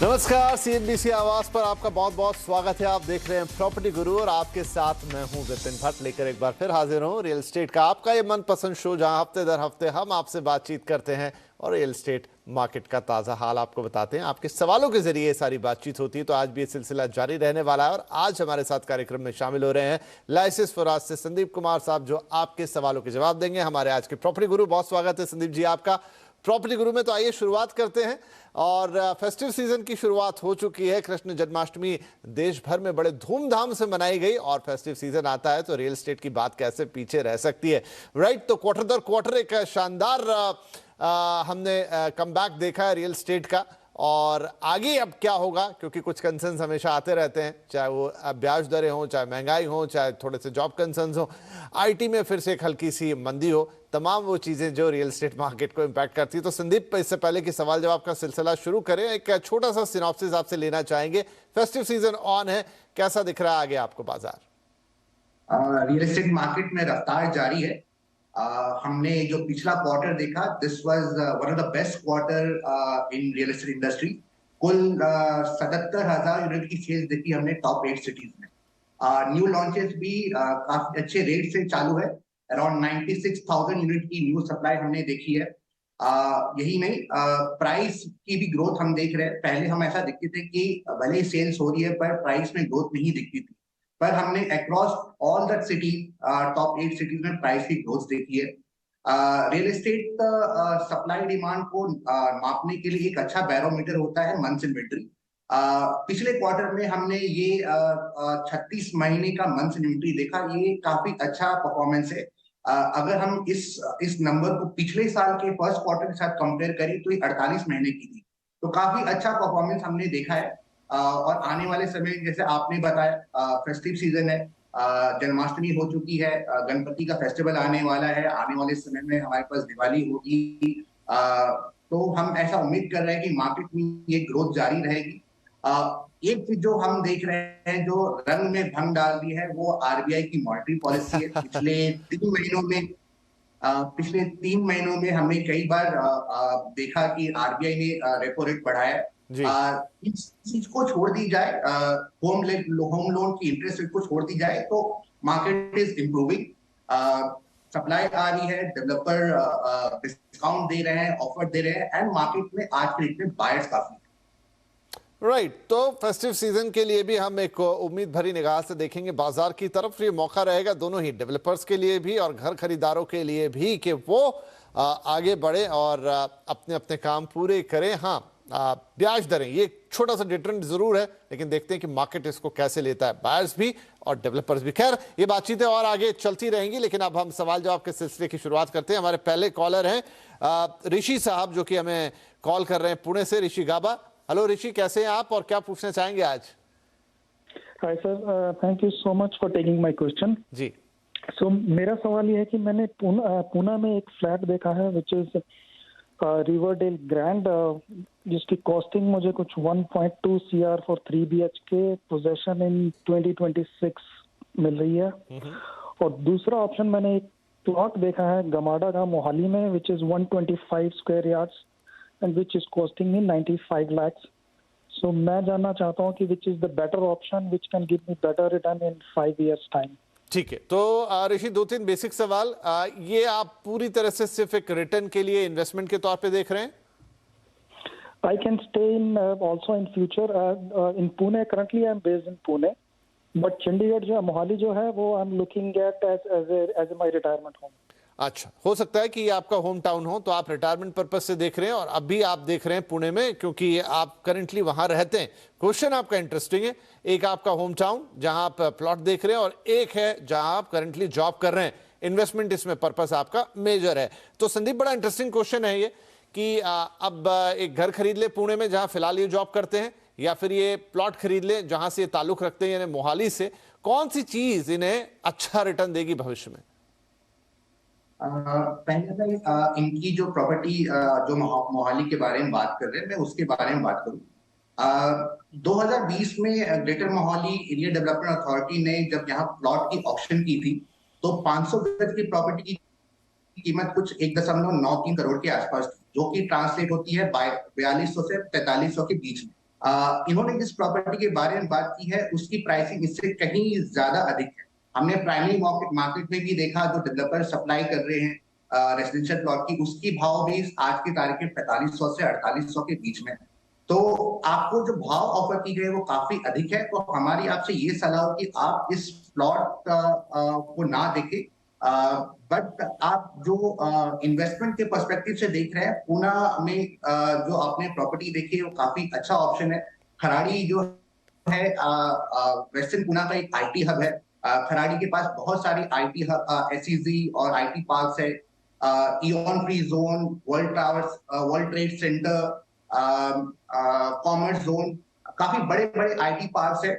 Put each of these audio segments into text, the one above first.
नमस्कार, सीएनबीसी आवाज पर आपका बहुत बहुत स्वागत है। आप देख रहे हैं प्रॉपर्टी गुरु और आपके साथ मैं हूं विपिन भट्ट, लेकर एक बार फिर हाजिर हूं रियल एस्टेट का आपका ये मनपसंद शो, जहां हफ्ते दर हफ्ते हम आपसे बातचीत करते हैं और रियल एस्टेट मार्केट का ताज़ा हाल आपको बताते हैं। आपके सवालों के जरिए ये सारी बातचीत होती है, तो आज भी ये सिलसिला जारी रहने वाला है। और आज हमारे साथ कार्यक्रम में शामिल हो रहे हैं लाइसेंस फॉर आज से संदीप कुमार साहब, जो आपके सवालों के जवाब देंगे हमारे आज के प्रॉपर्टी गुरु। बहुत स्वागत है संदीप जी आपका प्रॉपर्टी गुरु में। तो आइए शुरुआत करते हैं, और फेस्टिव सीजन की शुरुआत हो चुकी है। कृष्ण जन्माष्टमी देश भर में बड़े धूमधाम से मनाई गई, और फेस्टिव सीजन आता है तो रियल एस्टेट की बात कैसे पीछे रह सकती है, राइट। तो क्वार्टर दर क्वार्टर एक शानदार हमने कमबैक देखा है रियल एस्टेट का। और आगे अब क्या होगा, क्योंकि कुछ कंसर्न्स हमेशा आते रहते हैं, चाहे वो ब्याज दरें हो, चाहे महंगाई हो, चाहे थोड़े से जॉब कंसर्न्स हो, आईटी में फिर से एक हल्की सी मंदी हो, तमाम वो चीज़ें जो रियल एस्टेट मार्केट को इम्पैक्ट करती है। तो संदीप, इससे पहले कि सवाल जवाब का सिलसिला शुरू करें, एक छोटा सा सिनॉप्सिस आपसे लेना चाहेंगे। फेस्टिव सीजन ऑन है, कैसा दिख रहा है आगे आपको बाजार? रियल एस्टेट मार्केट में रफ्तार जारी है। हमने जो पिछला क्वार्टर देखा, this was one of the best quarter in real estate industry. कुल 77,000 यूनिट की सेल्स देखी हमने टॉप 8 सिटीज में। न्यू लॉन्चेस भी काफी अच्छे रेट से चालू है। अराउंड 96,000 यूनिट की न्यू सप्लाई हमने देखी है। यही नहीं, प्राइस की भी ग्रोथ हम देख रहे हैं। पहले हम ऐसा दिखते थे कि भले ही सेल्स हो रही है पर प्राइस में ग्रोथ नहीं दिखती थी, पर हमने across all the city, top 8 cities में प्राइस की ग्रोथ देखी है। रियल एस्टेट सप्लाई डिमांड को मापने के लिए एक अच्छा बैरोमीटर होता है मंथ्स इन्वेंटरी। पिछले क्वार्टर में हमने ये 36 महीने का मंथ्स इन्वेंटरी देखा। ये काफी अच्छा परफॉर्मेंस है। अगर हम इस नंबर को पिछले साल के फर्स्ट क्वार्टर के साथ कंपेयर करें तो ये 48 महीने की थी। तो काफी अच्छा परफॉर्मेंस हमने देखा है। और आने वाले समय, जैसे आपने बताया, फेस्टिव सीजन है, जन्माष्टमी हो चुकी है, गणपति का फेस्टिवल आने वाला है, आने वाले समय में हमारे पास दिवाली होगी। तो हम ऐसा उम्मीद कर रहे हैं कि मार्केट में ये ग्रोथ जारी रहेगी। एक चीज जो हम देख रहे हैं, जो रंग में भंग डाल दी है, वो आरबीआई की मॉनेटरी पॉलिसी है। पिछले 3 महीनों में हमने कई बार देखा कि आरबीआई ने रेपो रेट बढ़ाया। इस चीज को छोड़ दी जाए, होम लोन की इंटरेस्ट रेट को छोड़ दी जाए, तो मार्केट इज इंप्रूविंग। सप्लाई आ रही है, डेवलपर डिस्काउंट दे रहे हैं, ऑफर दे रहे हैं, एंड मार्केट में आज के डेट में बायर्स काफी। राइट। तो फेस्टिव सीजन के लिए भी हम एक उम्मीद भरी निगाह से देखेंगे बाजार की तरफ। ये मौका रहेगा दोनों ही डेवलपर्स के लिए भी और घर खरीदारों के लिए भी कि वो आगे बढ़े और अपने अपने काम पूरे करें। हाँ, ब्याज दरें ये छोटा सा डिटरेंट जरूर है, लेकिन देखते हैं कि मार्केट इसको कैसे लेता है, बायर्स भी और डेवलपर्स भी। खैर, ये बातचीतें और आगे चलती रहेंगी, लेकिन अब हम सवाल जवाब के सिलसिले की शुरुआत करते हैं। हमारे पहले कॉलर हैं ऋषि साहब, जो कि हमें कॉल कर रहे हैं पुणे से। ऋषि गाबा, हेलो ऋषि, कैसे हैं आप और क्या पूछना चाहेंगे आज? Hi sir, thank you so much for taking my question जी। सो मेरा सवाल ये है कि मैंने पुणे में एक फ्लैट देखा है विच इज रिवरडेल ग्रैंड, जिसकी कॉस्टिंग मुझे कुछ 1.2 CR फॉर 3 BHK, पोजेशन इन 2026 मिल रही है। और दूसरा ऑप्शन, मैंने एक प्लॉट देखा है गमाडा का मोहाली में, which is 125 square yards and which is costing me 95 lakhs. So मैं जानना चाहता हूँ कि which is the better option which can give me better return in 5 years time. ठीक है, तो ऋषि, 2-3 बेसिक सवाल। ये आप पूरी तरह से सिर्फ एक रिटर्न के लिए इन्वेस्टमेंट के तौर पे देख रहे हैं? I can stay in also in future in Pune. Currently I am based in Pune, but Chandigarh जो मोहाली जो है वो I am looking at as my retirement home. अच्छा, हो सकता है कि ये आपका होम टाउन हो, तो आप रिटायरमेंट पर्पज से देख रहे हैं और अभी आप देख रहे हैं पुणे में, क्योंकि आप करंटली वहां रहते हैं। क्वेश्चन आपका इंटरेस्टिंग है। एक आपका होम टाउन जहां आप प्लॉट देख रहे हैं, और एक है जहां आप करंटली जॉब कर रहे हैं। इन्वेस्टमेंट इसमें पर्पस आपका मेजर है। तो संदीप, बड़ा इंटरेस्टिंग क्वेश्चन है ये कि अब एक घर खरीद ले पुणे में जहां फिलहाल ये जॉब करते हैं, या फिर ये प्लॉट खरीद ले जहां से ये ताल्लुक रखते हैं, यानी मोहाली से। कौन सी चीज इन्हें अच्छा रिटर्न देगी भविष्य में? पहले मैं इनकी जो प्रॉपर्टी जो मोहाली के बारे में बात कर रहे हैं, मैं उसके बारे में बात करूं। 2020 में greater Mohali area development authority ने जब यहाँ प्लॉट की ऑक्शन की थी, तो 500 गज की प्रॉपर्टी की कीमत कुछ 1.93 करोड़ के आसपास थी, जो कि ट्रांसलेट होती है 4200 से 4300 के बीच में। इन्होंने जिस प्रॉपर्टी के बारे में बात की है उसकी प्राइसिंग इससे कहीं ज्यादा अधिक है। हमने प्राइमरी मार्केट में भी देखा, जो डेवलपर सप्लाई कर रहे हैं रेसिडेंशियल प्लॉट की, उसकी भाव भी आज की तारीख में 4500 से 4800 के बीच में। तो आपको जो भाव ऑफर की गई है वो काफी अधिक है। तो हमारी आपसे ये सलाह हो कि आप इस प्लॉट को ना देखें, बट आप जो इन्वेस्टमेंट के पर्सपेक्टिव से देख रहे हैं, पूना में जो आपने प्रॉपर्टी देखी है वो काफी अच्छा ऑप्शन है। खराड़ी जो है वेस्टर्न पुणे का एक आईटी हब है। खराड़ी के पास बहुत सारी आईटी हब, एसईजी और आईटी पार्क्स है। Eon free zone, world towers, world trade centre, commerce zone, काफी बड़े बड़े आईटी पार्क्स है।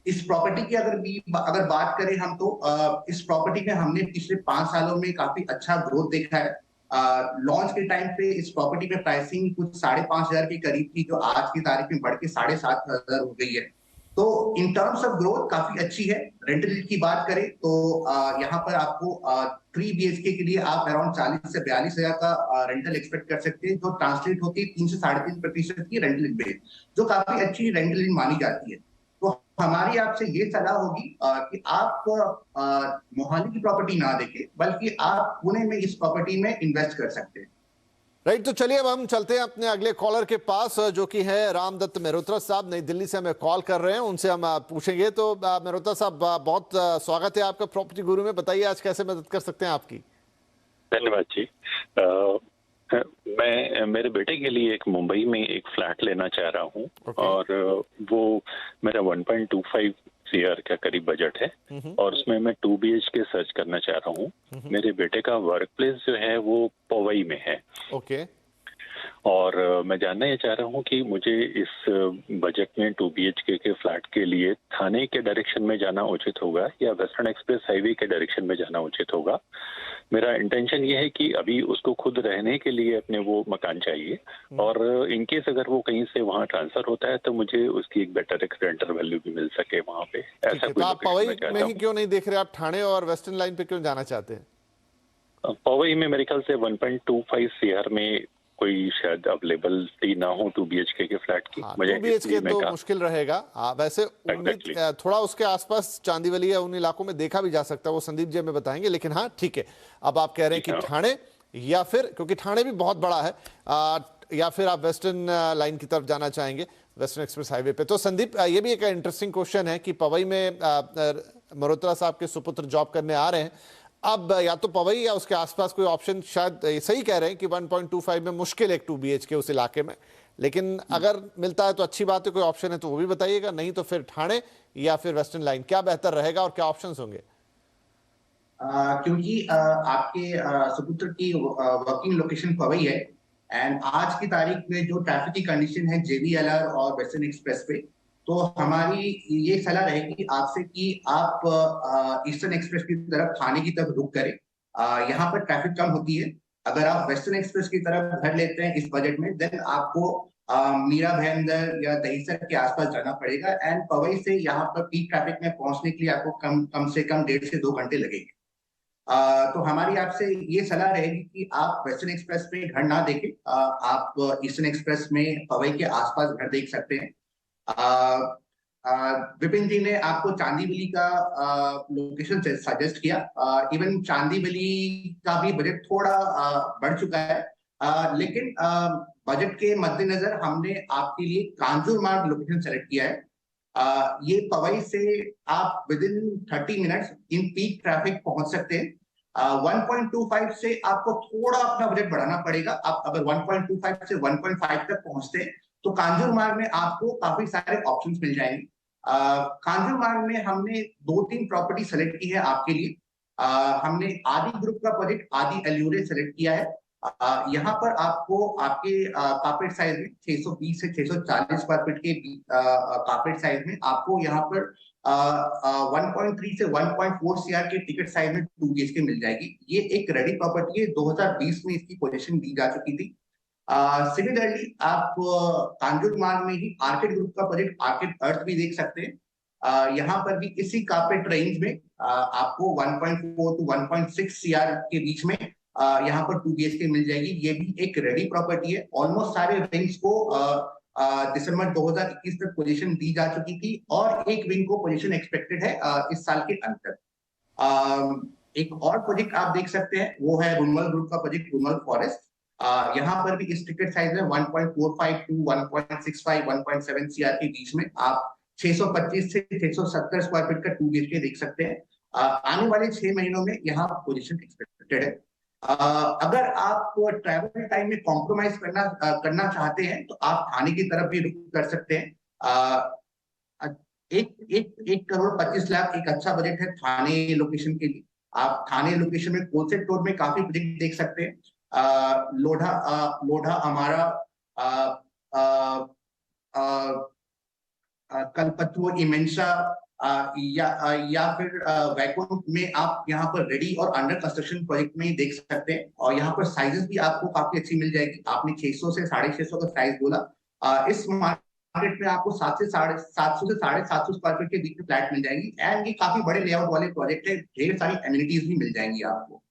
इस प्रॉपर्टी की अगर बात करें हम, तो इस प्रॉपर्टी में हमने पिछले 5 सालों में काफी अच्छा ग्रोथ देखा है। लॉन्च के टाइम पे इस प्रॉपर्टी में प्राइसिंग कुछ 5,500 के करीब थी, जो आज की तारीख में बढ़ के 7,500 हो गई है। तो इन टर्म्स ऑफ ग्रोथ काफी अच्छी है। रेंटल की बात करें तो यहाँ पर आपको 3 BHK के लिए आप अराउंड 40 से 42,000 का रेंटल एक्सपेक्ट कर सकते हैं, जो ट्रांसलेट होती है 3 से 3.5% की रेंटल इनक्रीज, जो काफी अच्छी रेंटल इन मानी जाती है। तो हमारी आपसे ये सलाह होगी कि आप मोहाली की प्रॉपर्टी ना देखें, बल्कि आप पुणे में इस प्रॉपर्टी में इन्वेस्ट कर सकते हैं। राइट, तो चलिए अब हम चलते हैं अपने अगले कॉलर के पास, जो कि है रामदत्त मेहरोत्रा साहब, नई दिल्ली से हमें कॉल कर रहे हैं, उनसे हम पूछेंगे। तो मेहरोत्रा साहब, बहुत स्वागत है आपका प्रॉपर्टी गुरु में। बताइए आज कैसे मदद कर सकते हैं आपकी। धन्यवाद जी। मैं मेरे बेटे के लिए एक मुंबई में एक फ्लैट लेना चाह रहा हूँ। और वो मेरा 1.25 CR का करीब बजट है, और उसमें मैं 2 BHK सर्च करना चाह रहा हूँ। मेरे बेटे का वर्क प्लेस जो है वो पवई में है। ओके। और मैं जानना ये चाह रहा हूँ कि मुझे इस बजट में 2 BHK के फ्लैट के लिए थाने के डायरेक्शन में जाना उचित होगा या वेस्टर्न एक्सप्रेस हाईवे के डायरेक्शन में जाना उचित होगा। मेरा इंटेंशन ये है कि अभी उसको खुद रहने के लिए अपने वो मकान चाहिए, और इनकेस अगर वो कहीं से वहाँ ट्रांसफर होता है तो मुझे उसकी एक बेटर एक रेंटर वैल्यू भी मिल सके वहाँ पे। ऐसा तो आप पवई में ही क्यों नहीं देख रहे, आप ठाणे और वेस्टर्न लाइन पे क्यों जाना चाहते हैं? पवई में मेरे ख्याल से 1.25 CR में कोई शायद अवेलेबिलिटी ना हो 2 BHK के फ्लैट की। 2 BHK तो मुश्किल रहेगा। वैसे थोड़ा उसके आसपास चांदीवली या उन इलाकों में देखा भी जा सकता है, वो संदीप जी हमें बताएंगे। लेकिन हाँ ठीक है, अब आप कह रहे हैं कि ठाणे, या फिर क्योंकि ठाणे भी बहुत बड़ा है, या फिर आप वेस्टर्न लाइन की तरफ जाना चाहेंगे, वेस्टर्न एक्सप्रेस हाईवे पे। तो संदीप, ये भी एक इंटरेस्टिंग क्वेश्चन है कि पवई में मल्होत्रा साहब के सुपुत्र जॉब करने आ रहे हैं। अब या तो पवई या उसके आसपास कोई ऑप्शन, शायद सही कह रहे हैं कि 1.25 में मुश्किल है 2 BHK उस इलाके में, लेकिन अगर मिलता है तो अच्छी बात है। कोई ऑप्शन है तो वो भी बताइएगा, नहीं तो फिर ठाणे या फिर वेस्टर्न लाइन, क्या बेहतर रहेगा और क्या ऑप्शंस होंगे? क्योंकि आपके सुपुत्र की वर्किंग लोकेशन पवई है, एंड आज की तारीख में जो ट्रैफिक की कंडीशन है JVLR और वेस्टर्न एक्सप्रेस पे, तो हमारी ये सलाह रहेगी आपसे कि आप ईस्टर्न एक्सप्रेस की तरफ, थाने की तरफ रुख करें। यहाँ पर ट्रैफिक कम होती है। अगर आप वेस्टर्न एक्सप्रेस की तरफ घर लेते हैं इस बजट में, देन आपको मीरा भयंदर या दहीसर के आसपास जाना पड़ेगा, एंड पवई से यहाँ पर पीक ट्रैफिक में पहुंचने के लिए आपको कम से कम 1.5 से 2 घंटे लगेंगे। तो हमारी आपसे ये सलाह रहेगी कि आप वेस्टर्न एक्सप्रेस में घर ना देखें, आप ईस्टर्न एक्सप्रेस में पवई के आसपास घर देख सकते हैं। विपिन जी ने आपको चांदीवली का लोकेशन सजेस्ट किया। इवन चांदीवली का भी बजट थोड़ा बढ़ चुका है, लेकिन बजट के मद्देनजर हमने आपके लिए कांजूरमार्ग लोकेशन सेलेक्ट किया है। ये पवई से आप with in 30 minutes in peak traffic पहुंच सकते हैं। 1.25 से आपको थोड़ा अपना बजट बढ़ाना पड़ेगा। आप अगर 1.25 से 1.5 तक पहुंचते हैं तो कांजूरमार्ग में आपको काफी सारे ऑप्शंस मिल जाएंगे। कांजूरमार्ग में हमने 2-3 प्रॉपर्टी सेलेक्ट की है आपके लिए। हमने आदि ग्रुप का प्रोजेक्ट आदि एल्यूरे सेलेक्ट किया है। यहाँ पर आपको आपके कार्पेट साइज में 620 से 640 स्क्वायर फीट के कार्पेट साइज में आपको यहाँ पर 1.3 से 1.4 CR के टिकट साइज में 2 BHK मिल जाएगी। ये एक रेडी प्रॉपर्टी है, 2020 में इसकी पोजीशन दी जा चुकी थी। सिमिलरली आप कांजूरमार्ग में ही आर्किड ग्रुप का प्रोजेक्ट आर्किड अर्थ भी देख सकते हैं। यहाँ पर भी इसी कार्पेट रेंज में आपको 1.4 to 1.6 CR के बीच में यहाँ पर 2 BHK मिल जाएगी। ये भी एक रेडी प्रॉपर्टी है। ऑलमोस्ट सारे रेंज को दिसंबर 2021 तक पोजीशन दी जा चुकी थी और एक विंग को पोजीशन एक्सपेक्टेड है इस साल के अंत तक। एक और प्रोजेक्ट आप देख सकते हैं, वो है रुमल ग्रुप का प्रोजेक्ट रुमल फॉरेस्ट। यहाँ पर भी इस टिकट साइज में 1.45 टू 1.65 1.7 सीआर के बीच में आप 625 से 670 स्क्वायर फीट का 2 BHK देख सकते हैं। आने वाले 6 महीनों में यहाँ पोजीशन एक्सपेक्टेड है। अगर आप ट्रैवल टाइम में कॉम्प्रोमाइज करना चाहते हैं तो आप थाने की तरफ भी रुख कर सकते हैं। एक करोड़ 25 लाख एक अच्छा बजट है थाने लोकेशन के लिए। आप थाने लोकेशन में कोलसेट रोड में काफी प्रोजेक्ट देख सकते हैं। लोढ़ा अमारा, कलपतुआ, इमेंसा या फिर वैकुंठ में आप यहाँ पर रेडी और अंडर कंस्ट्रक्शन प्रोजेक्ट में ही देख सकते हैं। और यहाँ पर साइजेस भी आपको काफी अच्छी मिल जाएगी। आपने 600 से 650 का साइज बोला। इस मार्केट में आपको 700 से 750 स्क्वायर फीट के बीच में फ्लैट मिल जाएंगी एंड ये काफी बड़े लेआउट वाले प्रोजेक्ट है। ढेर सारी एमिनिटीज भी मिल जाएंगी आपको।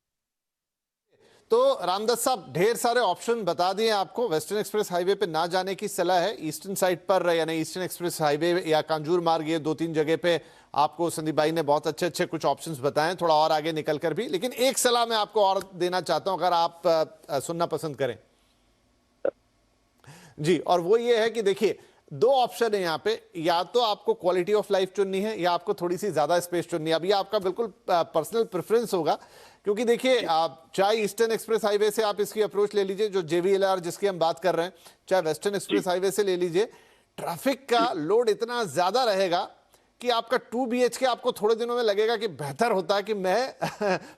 तो रामदास साहब, ढेर सारे ऑप्शन बता दिए आपको। वेस्टर्न एक्सप्रेस हाईवे पे ना जाने की सलाह है। ईस्टर्न साइड पर यानी ईस्टर्न एक्सप्रेस हाईवे या कांजूर मार्ग, ये 2-3 जगह पे आपको संदीप भाई ने बहुत अच्छे अच्छे कुछ ऑप्शंस बताए, थोड़ा और आगे निकल कर भी। लेकिन एक सलाह मैं आपको और देना चाहता हूं, अगर आप सुनना पसंद करें जी, और वो ये है कि देखिए 2 ऑप्शन है यहाँ पे। या तो आपको क्वालिटी ऑफ लाइफ चुननी है या आपको थोड़ी सी ज्यादा स्पेस चुननी है। अब ये आपका बिल्कुल पर्सनल प्रेफरेंस होगा, क्योंकि देखिए आप चाहे ईस्टर्न एक्सप्रेस हाईवे से आप इसकी अप्रोच ले लीजिए, जो JVLR जिसकी हम बात कर रहे हैं, चाहे वेस्टर्न एक्सप्रेस हाईवे से ले लीजिए, ट्रैफिक का लोड इतना ज्यादा रहेगा कि आपका 2 BHK आपको थोड़े दिनों में लगेगा कि बेहतर होता है कि मैं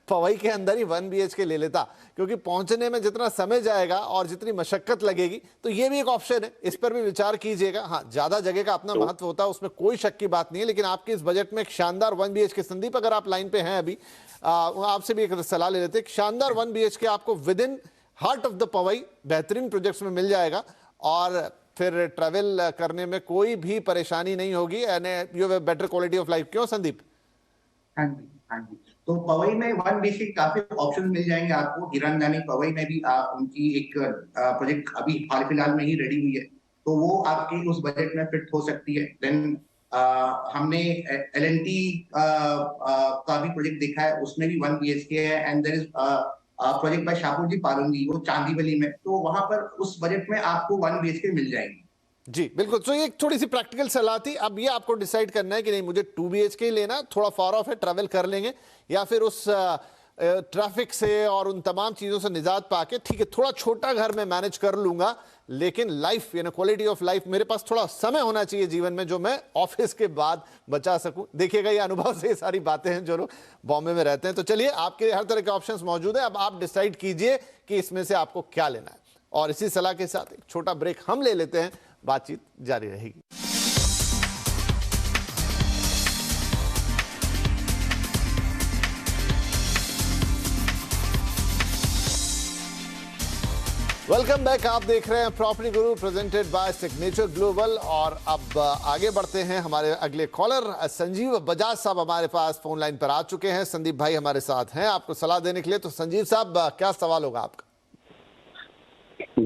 पवई के अंदर ही 1 BHK ले लेता, क्योंकि पहुंचने में जितना समय जाएगा और जितनी मशक्कत लगेगी। तो ये भी एक ऑप्शन है, इस पर भी विचार कीजिएगा। हाँ, ज्यादा जगह का अपना महत्व होता है, उसमें कोई शक की बात नहीं है। लेकिन आपके इस बजट में एक शानदार 1 BHK, संदीप अगर आप लाइन पे हैं अभी, आपसे भी एक सलाह ले लेते हैं। शानदार 1 BHK आपको with in heart of the Powai बेहतरीन प्रोजेक्ट्स में मिल जाएगा और फिर ट्रैवल करने में कोई भी परेशानी नहीं होगी and you have better quality of life. क्यों संदीप? हाँ जी, हाँ जी। तो पवई में 1 BHK काफी ऑप्शन मिल जाएंगे आपको। हिरनदानी पवई में भी उनकी एक प्रोजेक्ट अभी हाल फिलहाल में ही रेडी हुई है, तो वो आपके उस बजट में फिट हो सकती है। देन हमने L&T का भी प्रोजेक्ट देखा है, उसमें भी 1 BHK है and there is project by Shapoorji Pallonji, वो चांदीवली में, तो वहां पर उस बजट में आपको 1 BHK मिल जाएगी। जी बिल्कुल। तो ये थोड़ी सी प्रैक्टिकल सलाह थी। अब ये आपको डिसाइड करना है कि नहीं मुझे 2 BHK लेना, थोड़ा फार ऑफ है, ट्रैवल कर लेंगे, या फिर उस ट्रैफिक से और उन तमाम चीजों से निजात पाके ठीक है थोड़ा छोटा घर में मैनेज कर लूंगा, लेकिन लाइफ यानी क्वालिटी ऑफ लाइफ, मेरे पास थोड़ा समय होना चाहिए जीवन में जो मैं ऑफिस के बाद बचा सकूं। देखिएगा ये अनुभव से ये सारी बातें हैं जो लोग बॉम्बे में रहते हैं। तो चलिए, आपके हर तरह के ऑप्शंस मौजूद है, अब आप डिसाइड कीजिए कि इसमें से आपको क्या लेना है। और इसी सलाह के साथ एक छोटा ब्रेक हम ले लेते हैं, बातचीत जारी रहेगी। Welcome back. आप देख रहे हैं property Guru presented by signature global. और अब आगे बढ़ते हैं, हमारे अगले कॉलर संजीव बजाज साहब हमारे पास फोन लाइन पर आ चुके हैं। संदीप भाई हमारे साथ हैं आपको सलाह देने के लिए। तो संजीव साहब, क्या सवाल होगा आपका?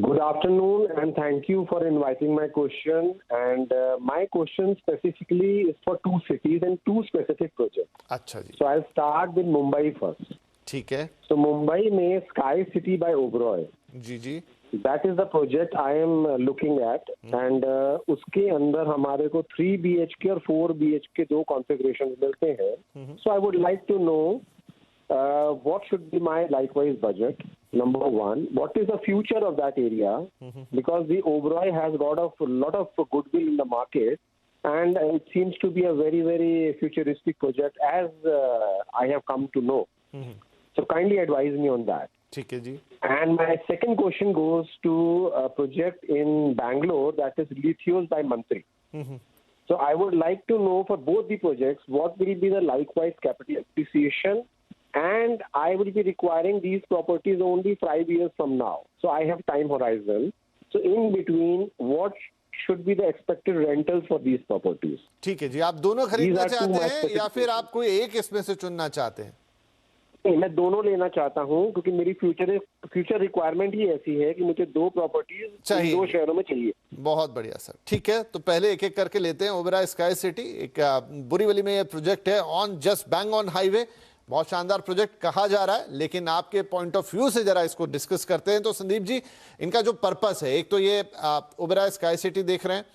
Good afternoon and thank you for inviting my question. And my question specifically is for 2 cities and 2 specific projects. अच्छा जी। So I'll start with Mumbai first. ठीक है। So Mumbai में Sky City by Oberoi. Ji ji. That is the project I am looking at. And उसके अंदर हमारे को 3 BHK और 4 BHK 2 configurations मिलते हैं. So I would like to know what should be my likewise budget. Number one, what is the future of that area? Because the Oberoi has got a lot of goodwill in the market, and it seems to be a very, very futuristic project, as I have come to know. So kindly advise me on that. ठीक है जी। And my second question goes to a project in Bangalore, that is Lithios by Mantri. So I would like to know for both the projects, what will be the likewise capital appreciation, and I will be requiring these properties only 5 years from now. So I have time horizon. So in between, what should be the expected rentals for these properties? ठीक है जी। आप दोनों खरीदना चाहते हैं या फिर आप कोई एक इसमें से चुनना चाहते हैं? नहीं, मैं दोनों लेना चाहता हूँ क्योंकि मेरी फ्यूचर रिक्वायरमेंट ही ऐसी है कि मुझे 2 प्रॉपर्टीज चाहिए। 2 शहरों में चाहिए। बहुत बढ़िया सर, ठीक है, तो पहले एक एक करके लेते हैं। ओबेरॉय स्काई सिटी, एक बोरीवली में ये प्रोजेक्ट है, on just bang on highway, बहुत शानदार प्रोजेक्ट कहा जा रहा है, लेकिन आपके पॉइंट ऑफ व्यू से जरा इसको डिस्कस करते हैं। तो संदीप जी, इनका जो पर्पस है, एक तो ये ओबेरॉय स्काई सिटी देख रहे हैं,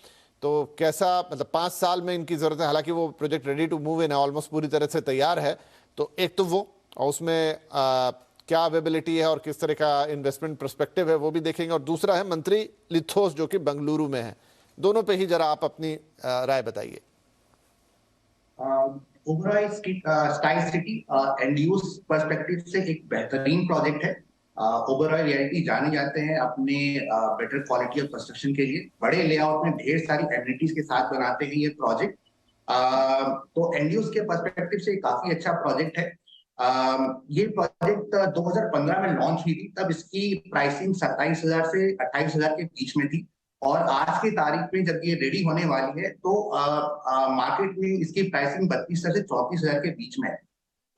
तो कैसा, मतलब 5 साल में इनकी जरूरत है, हालांकि वो project ready to move in है, ऑलमोस्ट पूरी तरह से तैयार है, तो एक तो वो, और उसमें क्या अवेलेबिलिटी है और किस तरह का इन्वेस्टमेंट पर्सपेक्टिव है वो भी देखेंगे, और दूसरा है मंत्री लिथोस जो कि बेंगलुरु में है। दोनों पे ही जरा आप अपनी राय बताइए। Oberoi sky city and use perspective से एक बेहतरीन प्रोजेक्ट है। ओबेरॉय रियल्टी जाने जाते हैं अपने बेटर क्वालिटी ऑफ कंस्ट्रक्शन के लिए, बड़े लेआउट में ढेर सारी एमिनिटीज के साथ बनाते हैं ये प्रोजेक्ट। तो एंड यूज के पर्सपेक्टिव से काफी अच्छा प्रोजेक्ट है। ये प्रोजेक्ट 2015 में लॉन्च हुई थी, तब इसकी प्राइसिंग 27,000 से 28,000 के बीच में थी, और आज की तारीख में जब ये रेडी होने वाली है तो मार्केट में इसकी प्राइसिंग 32,000 से 34,000 के बीच में है।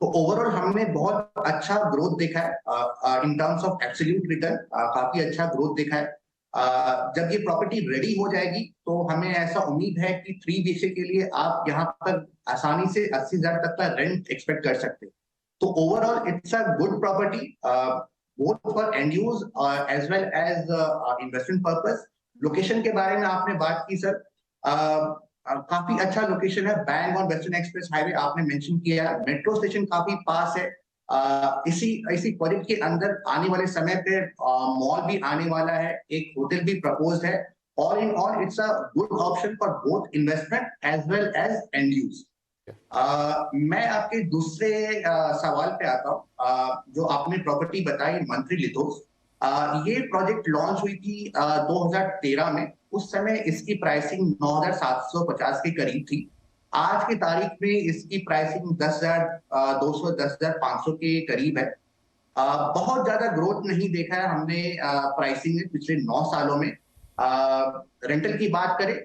तो ओवरऑल हमने बहुत अच्छा ग्रोथ देखा है in terms of absolute return, काफी अच्छा ग्रोथ देखा है। जब ये प्रॉपर्टी रेडी हो जाएगी तो हमें ऐसा उम्मीद है कि 3 BHK के लिए आप यहाँ पर आसानी से 80,000 तक का रेंट एक्सपेक्ट कर सकते हैं। तो overall it's a good property both for end use as well as investment purpose. Location के बारे में आपने बात की सर, काफी अच्छा लोकेशन है, bang on western express highway आपने मेंशन किया, मेट्रो स्टेशन काफी पास है। इसी प्रोजेक्ट के अंदर आने वाले समय पे मॉल भी आने वाला है, एक होटल भी प्रपोज्ड है। All in all it's a good option for both investment as well as end use. मैं आपके दूसरे सवाल पे आता हूँ, जो आपने प्रॉपर्टी बताई मंत्री लिथोस। ये प्रोजेक्ट लॉन्च हुई थी 2013 में, उस समय इसकी प्राइसिंग 9,750 के करीब थी। आज की तारीख में इसकी प्राइसिंग 10,200 10,500 के करीब है। बहुत ज्यादा ग्रोथ नहीं देखा है हमने प्राइसिंग में पिछले 9 सालों में। रेंटल की बात करें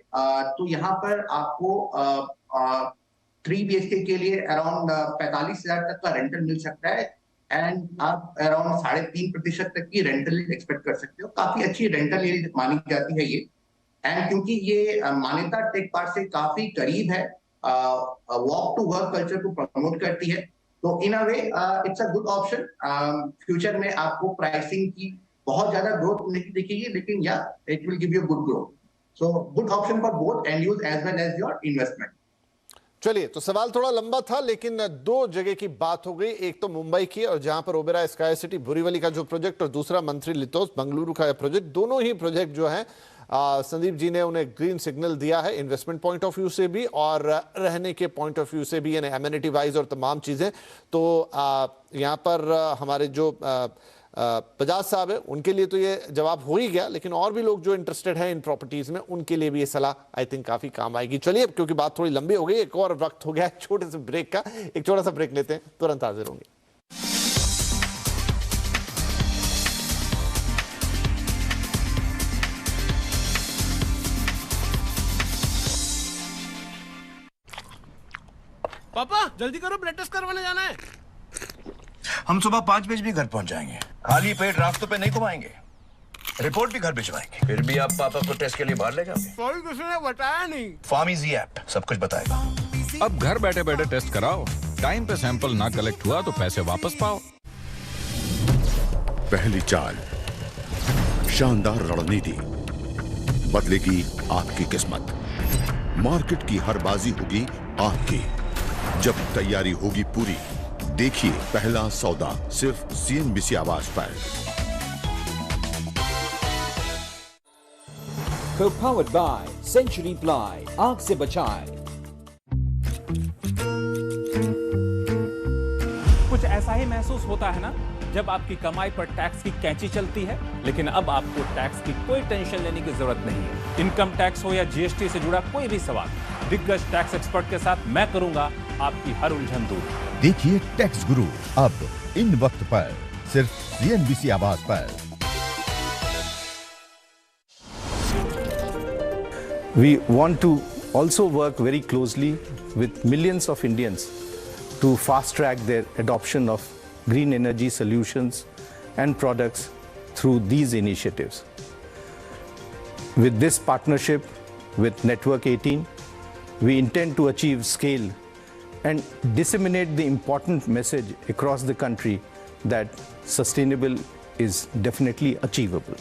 तो यहाँ पर आपको 3 BHK के लिए अराउंड 45,000 तक का रेंटल मिल सकता है, एंड आप अराउंड 3.5% तक की रेंटल एक्सपेक्ट कर सकते हो। काफी अच्छी रेंटल यील्ड मानी जाती है ये, एंड क्योंकि ये मान्यता टेक पार्क से काफी करीब है, वॉक टू वर्क कल्चर को प्रमोट करती है, तो in a way it's a good option. Future में आपको प्राइसिंग की बहुत ज्यादा ग्रोथ नहीं दिखेगी, लेकिन या it will give you good growth. So good option for both end use as well as your investment. चलिए, तो सवाल थोड़ा लंबा था, लेकिन 2 जगह की बात हो गई, एक तो मुंबई की और जहां पर ओबेरॉय स्काई सिटी बोरीवली का जो प्रोजेक्ट, और दूसरा मंत्री लिथोस बेंगलुरु का प्रोजेक्ट। दोनों ही प्रोजेक्ट जो है संदीप जी ने उन्हें ग्रीन सिग्नल दिया है, इन्वेस्टमेंट पॉइंट ऑफ व्यू से भी और रहने के पॉइंट ऑफ व्यू से भी, यानी एमिनिटी वाइज और तमाम चीजें। तो यहाँ पर हमारे जो बजाज साहब है उनके लिए तो ये जवाब हो ही गया, लेकिन और भी लोग जो इंटरेस्टेड हैं इन प्रॉपर्टीज में, उनके लिए भी ये सलाह आई थिंक काफी काम आएगी। चलिए, क्योंकि बात थोड़ी लंबी हो गई, एक और वक्त हो गया छोटे से ब्रेक का, एक छोटा सा ब्रेक लेते हैं, तुरंत हाजिर होंगे। पापा जल्दी करो, ब्लड टेस्ट करवाने जाना है। हम सुबह 5 बजे भी घर पहुंच जाएंगे, खाली पेट रास्तों पे नहीं घुमाएंगे, रिपोर्ट भी घर भिजवाएंगे। फिर भी आप पापा को टेस्ट के लिए बाहर ले जाओगे? कोई किसी ने बताया नहीं। फार्मेसी ऐप सब कुछ बताएगा। अब घर बैठे बैठे टेस्ट कराओ, टाइम पे सैंपल ना कलेक्ट हुआ तो पैसे वापस पाओ। पहली चाल, शानदार रणनीति, बदलेगी आपकी किस्मत। मार्केट की हर बाजी होगी आपकी, जब तैयारी होगी पूरी। देखिए पहला सौदा सिर्फ CNBC आवाज पर। Co-powered by Century Ply, आग से बचाए। कुछ ऐसा ही महसूस होता है ना जब आपकी कमाई पर टैक्स की कैंची चलती है, लेकिन अब आपको टैक्स की कोई टेंशन लेने की जरूरत नहीं है। इनकम टैक्स हो या GST से जुड़ा कोई भी सवाल, दिग्गज टैक्स एक्सपर्ट के साथ मैं करूंगा आपकी हर उलझन दूर। देखिए टैक्स गुरु अब इन वक्त पर सिर्फ CNBC आवाज पर। We want to also work very closely with millions of Indians to fast track their adoption of green energy solutions and products through these initiatives. With this partnership with Network 18, we intend to achieve scale and disseminate the important message across the country that sustainable is definitely achievable.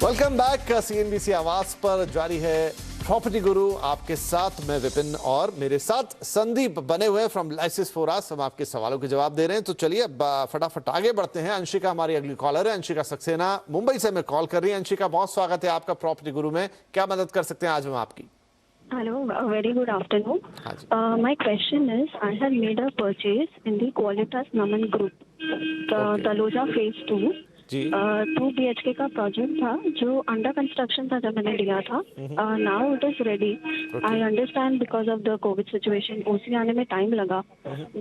Welcome back. CNBC आवाज पर जारी है property गुरु, आपके साथ मैं विपिन और मेरे साथ संदीप बने हुए फ्रॉम लाइसेंस फॉर अस। हम आपके सवालों के जवाब दे रहे हैं, तो चलिए फटाफट आगे बढ़ते हैं। अंशिका हमारी अगली कॉलर है। अंशिका सक्सेना मुंबई से हमें कॉल कर रही है। अंशिका, बहुत स्वागत है आपका प्रॉपर्टी गुरु में। क्या मदद कर सकते हैं आज हम आपकी? Hello, very good afternoon. My question is, I have made a purchase in the Qualitas Naman Group, Taloja Phase 2. 2 BHK का प्रोजेक्ट था जो अंडर कंस्ट्रक्शन था जब मैंने लिया था। Now it is ready. I understand because of the COVID situation OC आने में टाइम लगा,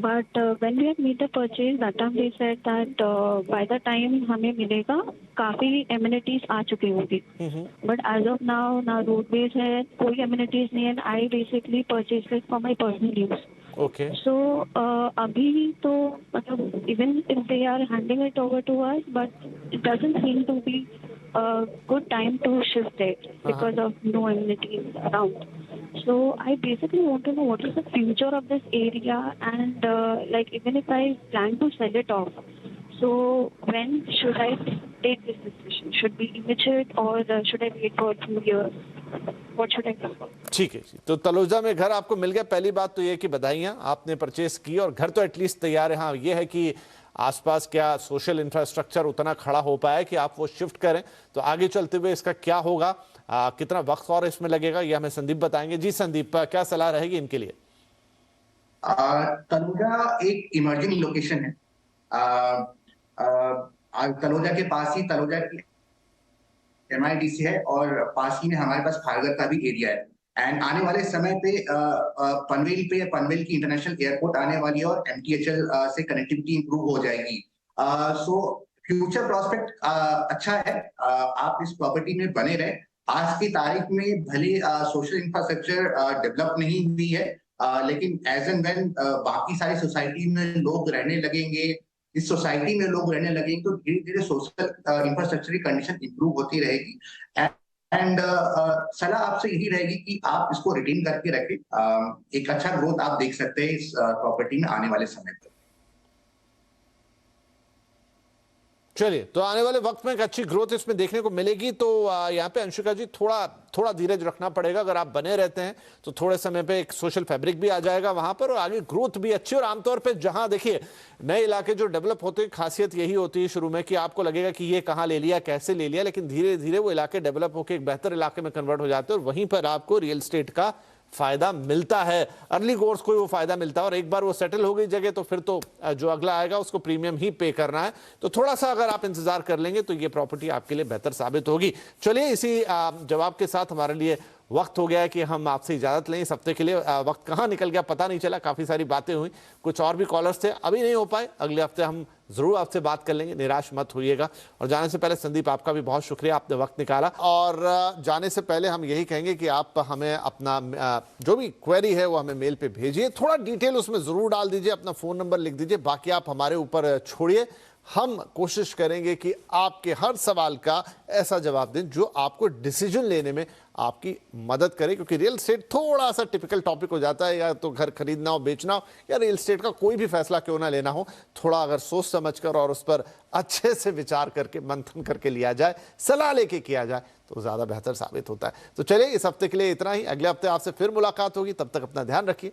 but when we had made the purchase that time they said that by the time हमें मिलेगा काफी एमिनिटीज आ चुकी होगी, बट एज ऑफ नाउ ना रोडवेज है, कोई एमिनिटीज नहीं है। I basically purchase it for my personal use. Okay. So अभी तो मतलब even if they are handing it over to us, but it doesn't seem to be a good time to shift it because of no amenities around. So I basically want to know what is the future of this area, and like even if I plan to sell it off, so when should I take this decision? Should we image it or should I wait for a few years? What should I do? ठीक है जी, तो तलोजा में घर आपको मिल गया। पहली बात तो ये कि बधाइयां, आपने परचेस की और घर तो एटलीस्ट तैयार है। हाँ, ये है कि आसपास क्या सोशल इंफ्रास्ट्रक्चर उतना खड़ा हो पाया कि आप वो शिफ्ट करें, तो आगे चलते हुए इसका क्या होगा, कितना वक्त और इसमें लगेगा, ये हमें संदीप बताएंगे। जी संदीप, क्या सलाह रहेगी इनके लिए? तलोजा एक इमर्जिंग लोकेशन है। तलोजा के पास ही तलोजा की MIDC है और पास ही में हमारे पास खारगर का भी एरिया है। एंड आने वाले समय पे पनवेल की इंटरनेशनल एयरपोर्ट आने वाली है और MTHL से कनेक्टिविटी इंप्रूव हो जाएगी। सो फ्यूचर प्रोस्पेक्ट अच्छा है। आप इस प्रॉपर्टी में बने रहे। आज की तारीख में भले सोशल इंफ्रास्ट्रक्चर डेवलप नहीं हुई है, लेकिन एज एंड व्हेन बाकी सारी सोसाइटी में लोग रहने लगेंगे, इस सोसाइटी में लोग रहने लगेंगे, तो धीरे धीरे सोशल इंफ्रास्ट्रक्चर की कंडीशन इंप्रूव होती रहेगी। एंड सलाह आपसे यही रहेगी कि आप इसको रिटेन करके रखें। एक अच्छा ग्रोथ आप देख सकते हैं इस प्रॉपर्टी में आने वाले समय पर। चलिए, तो आने वाले वक्त में एक अच्छी ग्रोथ इसमें देखने को मिलेगी। तो यहाँ पे अंशिका जी थोड़ा धीरज रखना पड़ेगा। अगर आप बने रहते हैं तो थोड़े समय पे एक सोशल फैब्रिक भी आ जाएगा वहां पर और आगे ग्रोथ भी अच्छी। और आमतौर पे जहां देखिए नए इलाके जो डेवलप होते हैं, खासियत यही होती है शुरू में कि आपको लगेगा कि ये कहाँ ले लिया, कैसे ले लिया, लेकिन धीरे धीरे वो इलाके डेवलप होकर एक बेहतर इलाके में कन्वर्ट हो जाते हैं और वहीं पर आपको रियल एस्टेट का फायदा मिलता है। अर्ली कोर्स को वो फायदा मिलता है और एक बार वो सेटल हो गई जगह तो फिर तो जो अगला आएगा उसको प्रीमियम ही पे करना है। तो थोड़ा सा अगर आप इंतजार कर लेंगे तो ये प्रॉपर्टी आपके लिए बेहतर साबित होगी। चलिए, इसी जवाब के साथ हमारे लिए वक्त हो गया है कि हम आपसे इजाजत लें इस हफ्ते के लिए। वक्त कहाँ निकल गया पता नहीं चला, काफी सारी बातें हुई, कुछ और भी कॉलर्स थे, अभी नहीं हो पाए। अगले हफ्ते हम जरूर आपसे बात कर लेंगे, निराश मत होइएगा। और जाने से पहले संदीप, आपका भी बहुत शुक्रिया, आपने वक्त निकाला। और जाने से पहले हम यही कहेंगे कि आप हमें अपना जो भी क्वेरी है वो हमें मेल पे भेजिए, थोड़ा डिटेल उसमें जरूर डाल दीजिए, अपना फोन नंबर लिख दीजिए, बाकी आप हमारे ऊपर छोड़िए। हम कोशिश करेंगे कि आपके हर सवाल का ऐसा जवाब दें जो आपको डिसीजन लेने में आपकी मदद करे, क्योंकि रियल एस्टेट थोड़ा सा टिपिकल टॉपिक हो जाता है। या तो घर खरीदना हो, बेचना हो, या रियल एस्टेट का कोई भी फैसला क्यों ना लेना हो, थोड़ा अगर सोच समझकर और उस पर अच्छे से विचार करके मंथन करके लिया जाए, सलाह लेके किया जाए, तो ज़्यादा बेहतर साबित होता है। तो चलिए, इस हफ्ते के लिए इतना ही। अगले हफ्ते आपसे फिर मुलाकात होगी, तब तक अपना ध्यान रखिए।